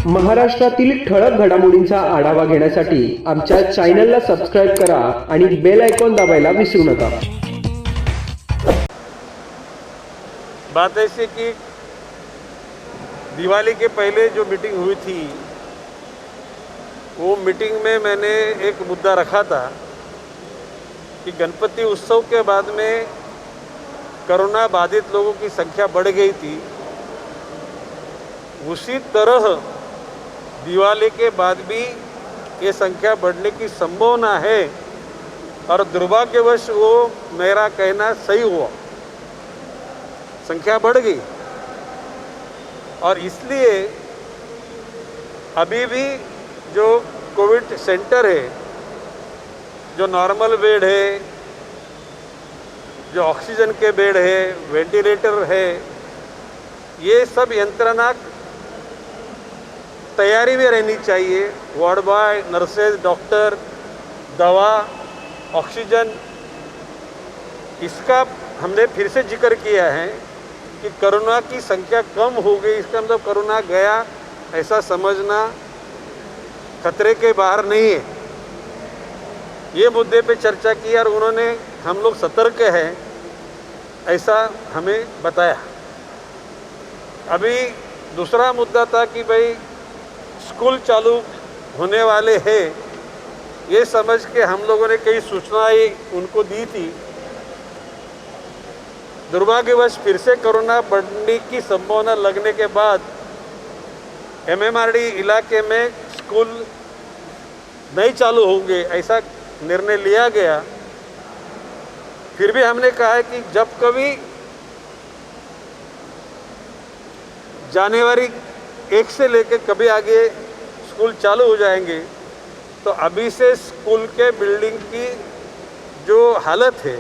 महाराष्ट्रातील ठळक घडामोडींचा आढावा घेण्यासाठी आमच्या चॅनलला सबस्क्राइब करा आणि बेल आयकॉन दाबायला विसरू नका। बात ऐसी कि दिवाली के पहले जो मीटिंग हुई थी, वो मीटिंग में मैंने एक मुद्दा रखा था कि गणपति उत्सव के बाद में कोरोना बाधित लोगों की संख्या बढ़ गई थी। उसी तरह दिवाली के बाद भी ये संख्या बढ़ने की संभावना है और दुर्भाग्यवश वो मेरा कहना सही हुआ, संख्या बढ़ गई। और इसलिए अभी भी जो कोविड सेंटर है, जो नॉर्मल बेड है, जो ऑक्सीजन के बेड है, वेंटिलेटर है, ये सब यंत्रणा तैयारी में रहनी चाहिए। वार्ड बॉय, नर्सेज, डॉक्टर, दवा, ऑक्सीजन, इसका हमने फिर से जिक्र किया है कि कोरोना की संख्या कम हो गई, इसका मतलब कोरोना गया ऐसा समझना खतरे के बाहर नहीं है। ये मुद्दे पे चर्चा की और उन्होंने हम लोग सतर्क हैं ऐसा हमें बताया। अभी दूसरा मुद्दा था कि भाई स्कूल चालू होने वाले हैं, ये समझ के हम लोगों ने कई सूचनाएं उनको दी थी। दुर्भाग्यवश फिर से कोरोना बढ़ने की संभावना लगने के बाद एमएमआरडी इलाके में स्कूल नहीं चालू होंगे ऐसा निर्णय लिया गया। फिर भी हमने कहा है कि जब कभी जनवरी 1 से लेकर कभी आगे स्कूल चालू हो जाएंगे, तो अभी से स्कूल के बिल्डिंग की जो हालत है,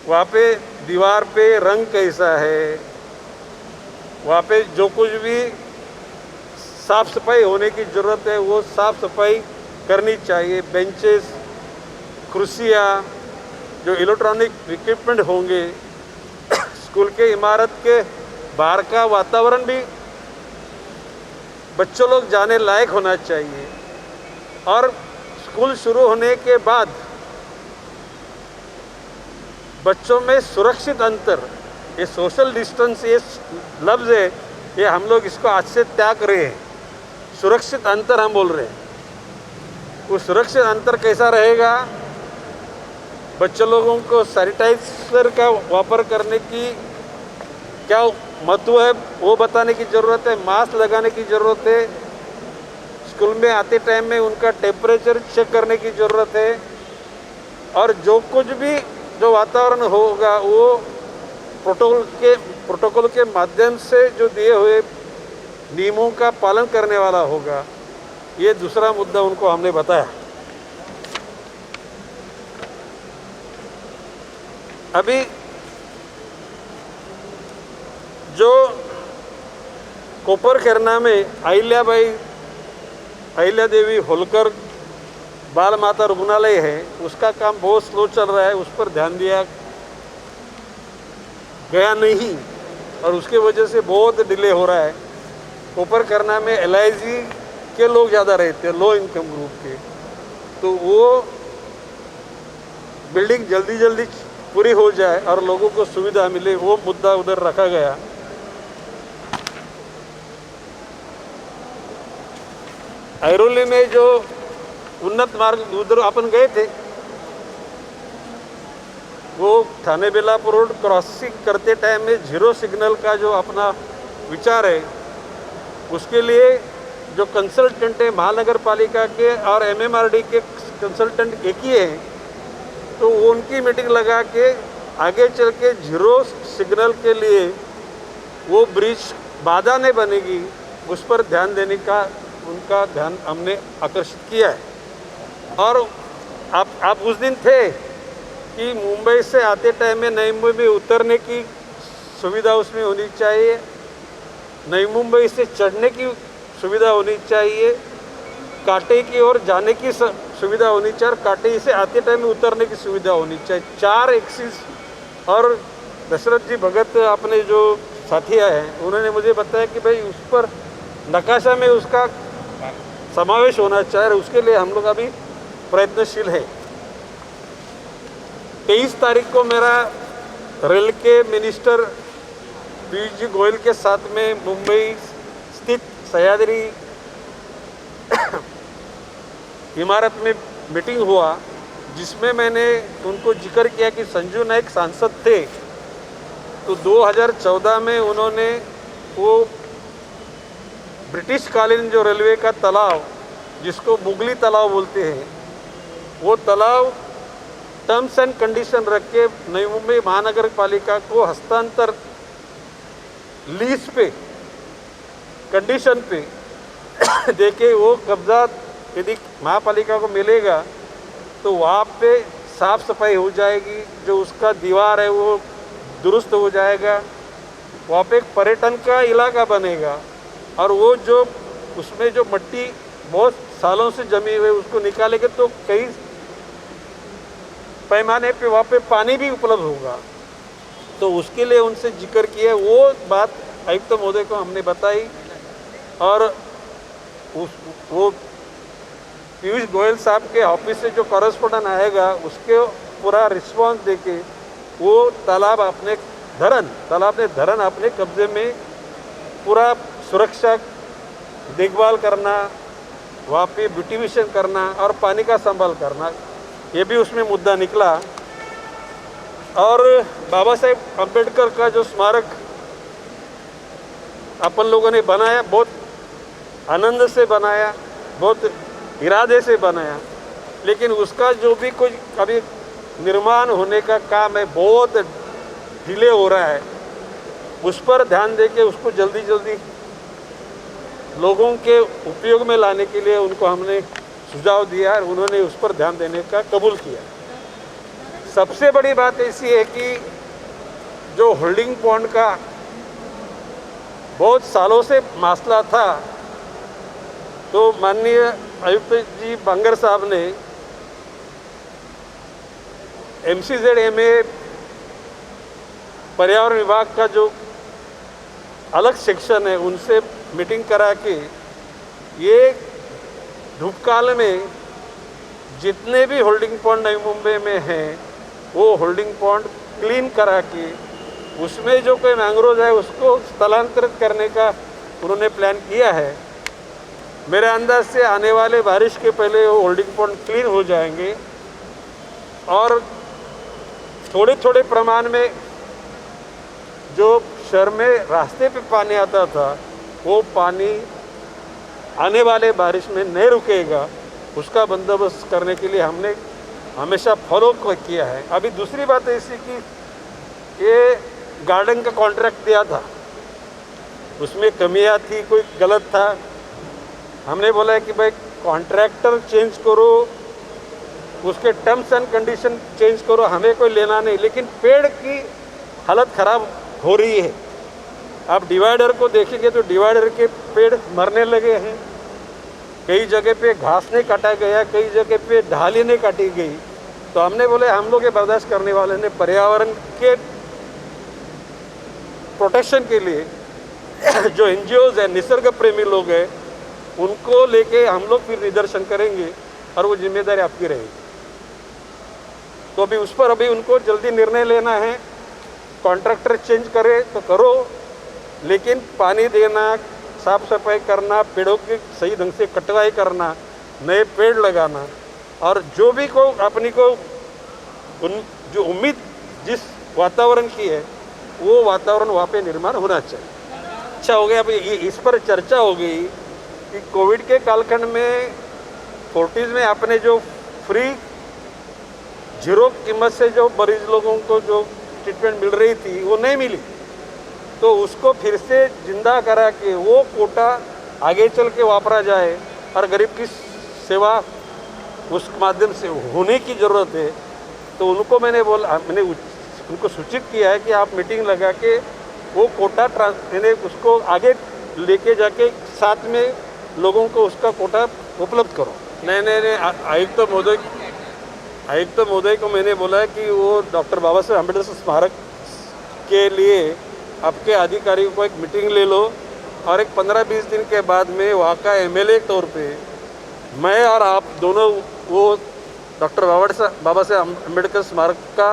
वहाँ पे दीवार पे रंग कैसा है, वहाँ पे जो कुछ भी साफ़ सफाई होने की ज़रूरत है वो साफ़ सफाई करनी चाहिए। बेंचेस, कुर्सियाँ, जो इलेक्ट्रॉनिक इक्विपमेंट होंगे, स्कूल के इमारत के बाहर का वातावरण भी बच्चों लोग जाने लायक होना चाहिए। और स्कूल शुरू होने के बाद बच्चों में सुरक्षित अंतर, ये सोशल डिस्टेंस, ये लफ्ज़ है, ये हम लोग इसको आज से त्याग रहे हैं। सुरक्षित अंतर हम बोल रहे हैं। वो सुरक्षित अंतर कैसा रहेगा? बच्चों लोगों को सैनिटाइजर का वापर करने की क्या महत्व है वो बताने की ज़रूरत है। मास्क लगाने की ज़रूरत है। स्कूल में आते टाइम में उनका टेम्परेचर चेक करने की ज़रूरत है। और जो कुछ भी जो वातावरण होगा वो प्रोटोकॉल के माध्यम से जो दिए हुए नियमों का पालन करने वाला होगा। ये दूसरा मुद्दा उनको हमने बताया। अभी जो कोपरखैरना में अहिल्या देवी होलकर बाल माता रुग्णालय है, उसका काम बहुत स्लो चल रहा है, उस पर ध्यान दिया गया नहीं और उसके वजह से बहुत डिले हो रहा है। कोपरखैरना में LIG के लोग ज़्यादा रहते हैं, लो इनकम ग्रुप के, तो वो बिल्डिंग जल्दी जल्दी पूरी हो जाए और लोगों को सुविधा मिले, वो मुद्दा उधर रखा गया। ऐरोली में जो उन्नत मार्ग उधर अपन गए थे, वो थाने बेलापुर रोड क्रॉसिंग करते टाइम में 0 सिग्नल का जो अपना विचार है, उसके लिए जो कंसल्टेंट है महानगर पालिका के और MMRD के कंसल्टेंट एक ही हैं, तो वो उनकी मीटिंग लगा के आगे चल के 0 सिग्नल के लिए वो ब्रिज बाधा नहीं बनेगी, उस पर ध्यान देने का उनका ध्यान हमने आकर्षित किया है। और आप उस दिन थे कि मुंबई से आते टाइम में नई मुंबई में उतरने की सुविधा उसमें होनी चाहिए, नई मुंबई से चढ़ने की सुविधा होनी चाहिए, काटे की ओर जाने की सुविधा होनी चाहिए और काटे से आते टाइम में उतरने की सुविधा होनी चाहिए। 4 एक्सिस। और दशरथ जी भगत अपने जो साथी आए हैं उन्होंने मुझे बताया कि भाई उस पर नकाशा में उसका समावेश होना चाहिए, उसके लिए हम लोग अभी प्रयत्नशील है। 23 तारीख को मेरा रेल के मिनिस्टर पीयूष जी गोयल के साथ में मुंबई स्थित सह्याद्री इमारत में मीटिंग हुआ, जिसमें मैंने उनको जिक्र किया कि संजू नाइक सांसद थे तो 2014 में उन्होंने वो ब्रिटिश कालीन जो रेलवे का तालाब, जिसको मुगली तालाब बोलते हैं, वो तालाब टर्म्स एंड कंडीशन रख के नई मुंबई महानगर पालिका को हस्तांतर लीज पे कंडीशन पे देके वो कब्जा यदि महापालिका को मिलेगा तो वहाँ पे साफ सफाई हो जाएगी, जो उसका दीवार है वो दुरुस्त हो जाएगा, वहाँ पे एक पर्यटन का इलाका बनेगा और वो जो उसमें जो मिट्टी बहुत सालों से जमी हुई उसको निकालेंगे तो कई पैमाने पे वहाँ पे पानी भी उपलब्ध होगा। तो उसके लिए उनसे जिक्र किया, वो बात आयुक्त महोदय को हमने बताई और वो पीयूष गोयल साहब के ऑफिस से जो कॉरेस्पोंडेंट आएगा उसके पूरा रिस्पॉन्स देके वो तालाब अपने धरन अपने कब्जे में पूरा सुरक्षा देखभाल करना, वहाँ पे ब्यूटिफिकेशन करना और पानी का संभाल करना, ये भी उसमें मुद्दा निकला। और बाबा साहेब अम्बेडकर का जो स्मारक अपन लोगों ने बनाया, बहुत आनंद से बनाया, बहुत इरादे से बनाया, लेकिन उसका जो भी कुछ अभी निर्माण होने का काम है बहुत डिले हो रहा है। उस पर ध्यान देके उसको जल्दी जल्दी लोगों के उपयोग में लाने के लिए उनको हमने सुझाव दिया और उन्होंने उस पर ध्यान देने का कबूल किया। सबसे बड़ी बात ऐसी है कि जो होल्डिंग पॉन्ड का बहुत सालों से मसला था, तो माननीय आयुक्त जी बांगर साहब ने MCZMA पर्यावरण विभाग का जो अलग सेक्शन है उनसे मीटिंग करा के ये धूपकाल में जितने भी होल्डिंग पॉन्ड नई मुंबई में हैं वो होल्डिंग पॉन्ड क्लीन करा के उसमें जो कोई मैंग्रोव है उसको स्थलांतरित करने का उन्होंने प्लान किया है। मेरे अंदाज से आने वाले बारिश के पहले वो होल्डिंग पॉन्ड क्लीन हो जाएंगे और थोड़े थोड़े प्रमाण में जो शहर में रास्ते पे पानी आता था वो पानी आने वाले बारिश में नहीं रुकेगा, उसका बंदोबस्त करने के लिए हमने हमेशा फॉलो किया है। अभी दूसरी बात ऐसी कि ये गार्डन का कॉन्ट्रैक्ट दिया था, उसमें कमियां थी, कोई गलत था। हमने बोला है कि भाई कॉन्ट्रैक्टर चेंज करो, उसके टर्म्स एंड कंडीशन चेंज करो, हमें कोई लेना नहीं, लेकिन पेड़ की हालत ख़राब हो रही है। आप डिवाइडर को देखेंगे तो डिवाइडर के पेड़ मरने लगे हैं, कई जगह पे घास नहीं काटा गया, कई जगह पे ढाली नहीं काटी गई। तो हमने बोले हम लोग ये बर्दाश्त करने वाले ने पर्यावरण के प्रोटेक्शन के लिए जो NGOs है, निसर्ग प्रेमी लोग हैं, उनको लेके हम लोग फिर निदर्शन करेंगे और वो जिम्मेदारी आपकी रहेगी। तो अभी उस पर अभी उनको जल्दी निर्णय लेना है, कॉन्ट्रैक्टर चेंज करे तो करो, लेकिन पानी देना, साफ सफाई करना, पेड़ों की सही ढंग से कटवाई करना, नए पेड़ लगाना और जो भी को अपनी को जो उम्मीद जिस वातावरण की है वो वातावरण वहाँ पे निर्माण होना चाहिए। अच्छा हो गया। अब इस पर चर्चा हो गई कि कोविड के कालखंड में फोर्टिस में आपने जो फ्री जीरो कीमत से जो मरीज लोगों को जो ट्रीटमेंट मिल रही थी वो नहीं मिली, तो उसको फिर से जिंदा करा के वो कोटा आगे चल के वापरा जाए और गरीब की सेवा उस माध्यम से होने की ज़रूरत है। तो उनको मैंने उनको सूचित किया है कि आप मीटिंग लगा के वो कोटा उसको आगे लेके जाके साथ में लोगों को उसका कोटा उपलब्ध करो। नहीं, आयुक्त महोदय को मैंने बोला है कि वो डॉक्टर बाबा साहेब अम्बेडकर स्मारक के लिए आपके अधिकारियों को एक मीटिंग ले लो और एक 15-20 दिन के बाद में वहाँ का एमएलए के तौर पे मैं और आप दोनों वो डॉक्टर बाबा साहेब अम्बेडकर स्मारक का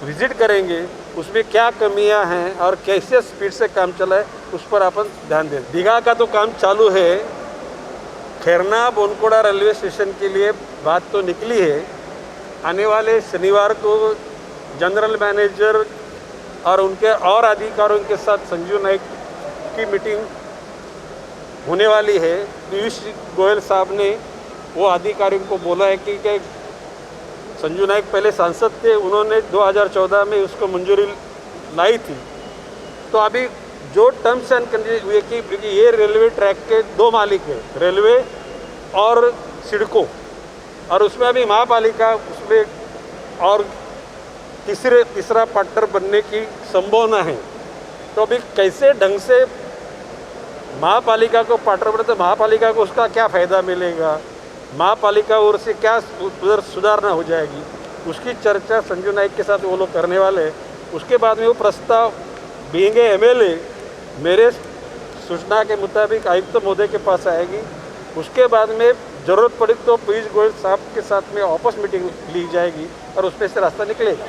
विजिट करेंगे, उसमें क्या कमियां हैं और कैसे स्पीड से काम चला है उस पर अपन ध्यान दें। दीघा का तो काम चालू है, खैरना बोनकोड़ा रेलवे स्टेशन के लिए बात तो निकली है। आने वाले शनिवार को जनरल मैनेजर और उनके और अधिकारियों के साथ संजीव नाइक की मीटिंग होने वाली है। पीयूष गोयल साहब ने वो अधिकारियों को बोला है कि संजू नाइक पहले सांसद थे, उन्होंने 2014 में उसको मंजूरी लाई थी। तो अभी जो टर्म्स एंड कंडीशन हुए कि ये रेलवे ट्रैक के 2 मालिक हैं, रेलवे और सिडको, और उसमें अभी महापालिका उसमें और तीसरा पार्टनर बनने की संभावना है। तो अभी कैसे ढंग से महापालिका को पार्टनर बने तो महापालिका को उसका क्या फ़ायदा मिलेगा, महापालिका ओर से क्या उधर सुधारना हो जाएगी, उसकी चर्चा संजू नाइक के साथ वो लोग करने वाले हैं। उसके बाद में वो प्रस्ताव बीइंग एमएलए मेरे सूचना के मुताबिक आयुक्त महोदय के पास आएगी। उसके बाद में ज़रूरत पड़ी तो पीयूष गोयल साहब के साथ में वापस मीटिंग ली जाएगी और उसमें से रास्ता निकलेगा।